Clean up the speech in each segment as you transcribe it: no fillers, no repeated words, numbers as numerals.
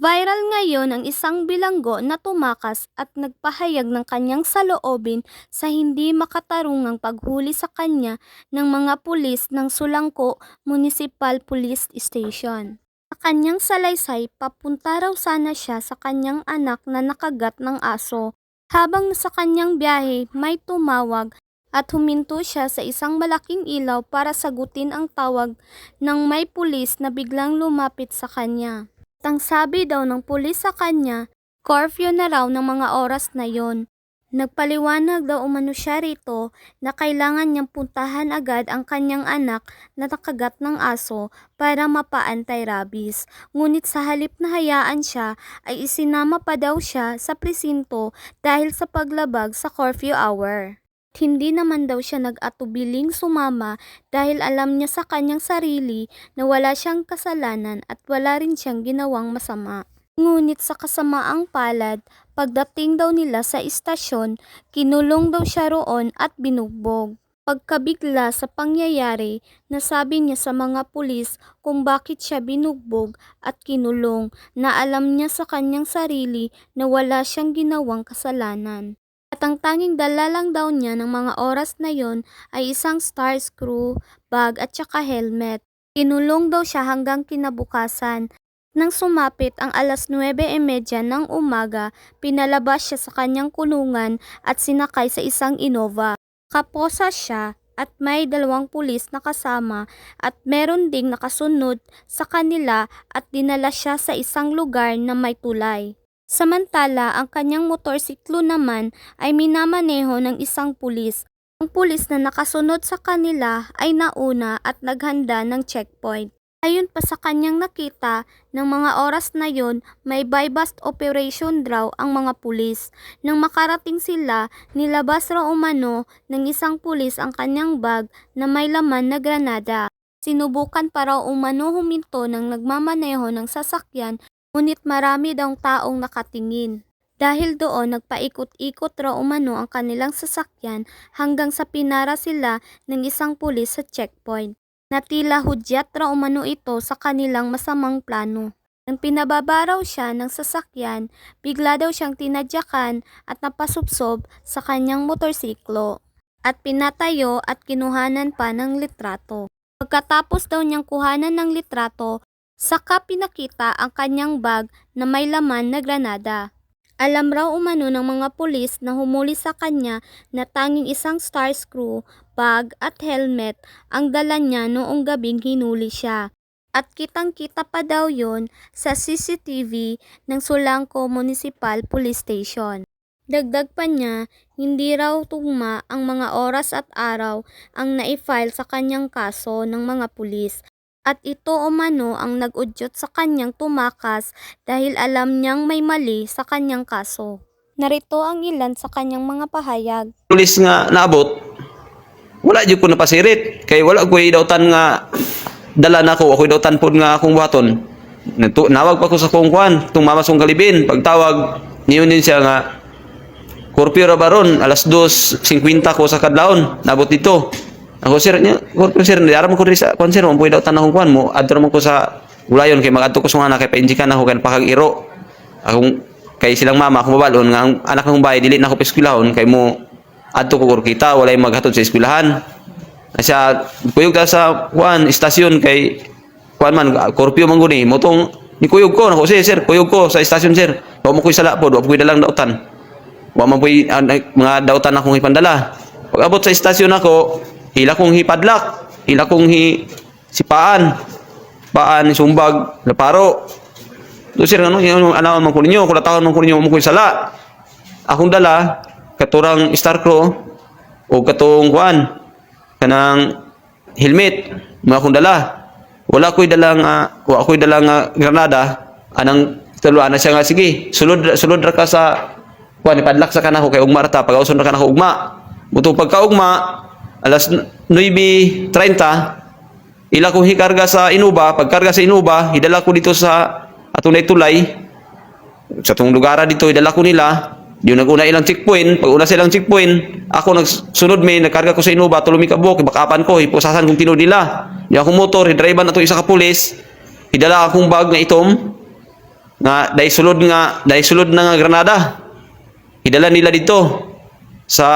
Viral ngayon ang isang bilanggo na tumakas at nagpahayag ng kanyang saloobin sa hindi makatarungang paghuli sa kanya ng mga pulis ng Sulangko Municipal Police Station. Sa kanyang salaysay, papunta raw sana siya sa kanyang anak na nakagat ng aso. Habang nasa kanyang biyahe, may tumawag at huminto siya sa isang malaking ilaw para sagutin ang tawag ng may pulis na biglang lumapit sa kanya. At ang sabi daw ng pulis sa kanya, curfew na raw ng mga oras na yon. Nagpaliwanag daw umano siya rito na kailangan niyang puntahan agad ang kanyang anak na nakagat ng aso para mapa-anti-rabies. Ngunit sa halip na hayaan siya ay isinama pa daw siya sa presinto dahil sa paglabag sa curfew hour. Hindi naman daw siya nag-atubiling sumama dahil alam niya sa kanyang sarili na wala siyang kasalanan at wala rin siyang ginawang masama. Ngunit sa kasamaang palad, pagdating daw nila sa istasyon, kinulong daw siya roon at binugbog. Pagkabigla sa pangyayari, nasabi niya sa mga pulis kung bakit siya binugbog at kinulong na alam niya sa kanyang sarili na wala siyang ginawang kasalanan. At ang tanging dala lang daw niya ng mga oras na yon ay isang star screw, bag at saka helmet. Kinulong daw siya hanggang kinabukasan. Nang sumapit ang alas 9:30 ng umaga, pinalabas siya sa kanyang kulungan at sinakay sa isang Innova. Kaposa siya at may 2 pulis na kasama at meron ding nakasunod sa kanila at dinala siya sa isang lugar na may tulay. Samantala, ang kanyang motorsiklo naman ay minamaneho ng isang pulis. Ang pulis na nakasunod sa kanila ay nauna at naghanda ng checkpoint. Ayon pa sa kanyang nakita, ng mga oras na yon may buy-bust operation daw ang mga pulis. Nang makarating sila, nilabas raw umano ng isang pulis ang kanyang bag na may laman na granada. Sinubukan pa raw umano huminto ng nagmamaneho ng sasakyan, ngunit marami daw taong nakatingin. Dahil doon, nagpaikot-ikot raw umano ang kanilang sasakyan hanggang sa pinara sila ng isang pulis sa checkpoint. Natila hudyat raw umano ito sa kanilang masamang plano. Nang pinababa raw siya ng sasakyan, bigla daw siyang tinadyakan at napasubsob sa kanyang motorsiklo at pinatayo at kinuhanan pa ng litrato. Pagkatapos daw niyang kuhanan ng litrato, saka pinakita ang kanyang bag na may laman na granada. Alam raw umano ng mga pulis na humuli sa kanya na tanging isang star screw, bag at helmet ang dala niya noong gabing hinuli siya. At kitang-kita pa daw yon sa CCTV ng Sulangko Municipal Police Station. Dagdag pa niya, hindi raw tugma ang mga oras at araw ang naifile sa kanyang kaso ng mga pulis. At ito umano ang nag-udyot sa kanyang tumakas dahil alam niyang may mali sa kanyang kaso. Narito ang ilan sa kanyang mga pahayag. Pulis nga naabot, wala jud ko napasirit kay wala ko idawtan nga dala na ko, ako idawtan pod nga akong buhaton. Nawag pa ko sa kong kuan, tumamas kong kalibin, pagtawag niyon din siya nga curfew ra baron, alas 2:50 ko sa kadlawon, nabot dito. Ako sir niya, curfew sir, diaram ko diri sa kuan sir, mo idawtan akong kuan mo, adto man ko sa ulayon kay magadto ko sa mga kay painjikan ako kan pakag iro. Akong kay silang mama akong babalon nga ang anak ng bahay dili na ako eskwelahon kay mo adto ko kurkita walay maghatod sa eskwelahan. Asya kuyog ta sa kuan istasyon kay kuan man curfew man guni motong ni kuyog ko nako sir kuyog ko sa istasyon sir. Wa mo koy sala pod, wa ko dalang dautan. Wa man poy mga dautan akong ipandala. Pag abot sa istasyon ako, hila kong hipadlak, hila kong sipaan, sumbag, laparo. Do sir ano yung anaon man ko ninyo, kung tawon man ko ninyo mo koy sala. Akong dala katurang star crow o katong kuan kanang helmet mga akong dala. Wala koy dalang granada anang tuluan na siya nga sige sulod ra ka sa kuan ipadlak sa kanako kay ugma ra ta pag-auson ra kanako ugma. Buto pagkaugma alas 9:30 ila kong hikarga sa Innova, pagkarga sa Innova hidala ko dito sa atunay tulay sa tong lugar dito hidala ko nila. Yung nag-una ilang checkpoint, pag una silang checkpoint, ako nagsunod may nagkarga ko sa Innova, tulumi ka buhok, bakapan ko, ipusasan kong tinod nila. Yung akong motor, hidriban na ito isa ka pulis, hidala akong bag na itom, nga dahil sulod na nga Granada. Idala nila dito sa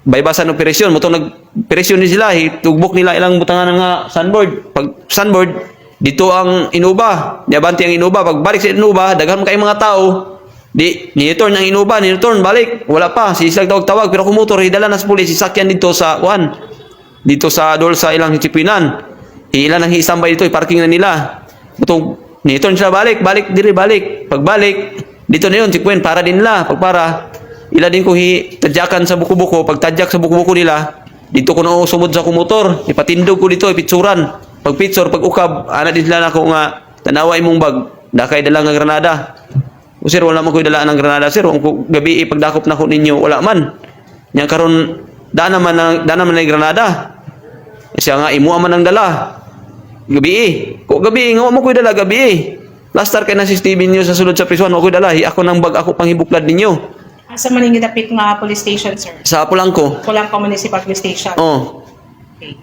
baybasan operasyon. Mutong nag-operasyon ni sila, tugbok nila ilang butangan nga sunboard. Pag sunboard, dito ang inuba. Niabanti ang inuba. Pagbalik sa inuba, daghan kay mga tao. Di, ni-return ang inuba, ni-return, balik. Wala pa, sislag tawag-tawag. Pero kumutor, hidala na sa pulis, sisakyan dito sa, dito sa dol sa ilang hitipinan. Ilan ang hisambay dito, iparking na nila. Mutong, ni-return sila, balik, balik. Pagbalik, dito na yun, sikwen, para din nila. Pagpara, ila din ko tadyakan sa buko-buko. Pag tadyak sa buko-buko nila, dito ko na sumod sa kumotor. Ipatindog ko dito, ipitsuran. Pag pitsor, pag ukab, ana din sila na ko nga, tanawa imong bag, dakay dala nga Granada. O sir, wala man ko dala ng Granada, sir. Kung gabi pagdakop na ko ninyo, wala man. Yang karon daan naman na Granada. Siya nga, imo man ang dala. Gabi ko gabi, nga mo ko dala gabi Lastar kay na si Steven nyo sa sulod sa prison, ako dala. Ako nang bag, ako panghibuklad ninyo. Asa man yung gidapit nga police station, sir? Sa Pulangko. Pulangko Municipal Police Station. Oh. Okay.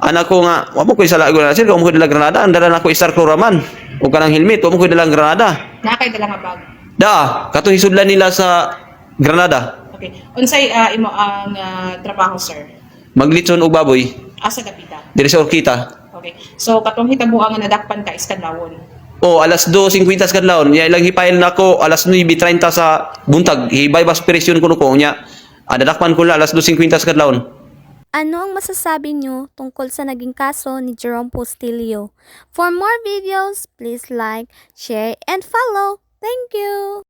Anak ko nga, wa mo ko isala ko na sir, kung mo ko dala Granada, ang dala na ko Star Cloraman. O kanang helmet, wa mo ko dala Granada. Nakay dala nga bag. Da, kato hisudlan nila sa Granada. Okay. Unsay imo ang trabaho, sir? Maglitson og baboy, Asa gapita? diri sa Orkita. Okay. So katong hitabuang nga nadakpan ka is kadlawon. O, alas 2:50 kadlawon, ya ilang hipail na ko, alas 9:30 sa buntag, hibay bas operasyon ko niya. Adadakpan ko na alas 2:50 kadlawon. Ano ang masasabi nyo tungkol sa naging kaso ni Jerome Postillo? For more videos, please like, share, and follow. Thank you!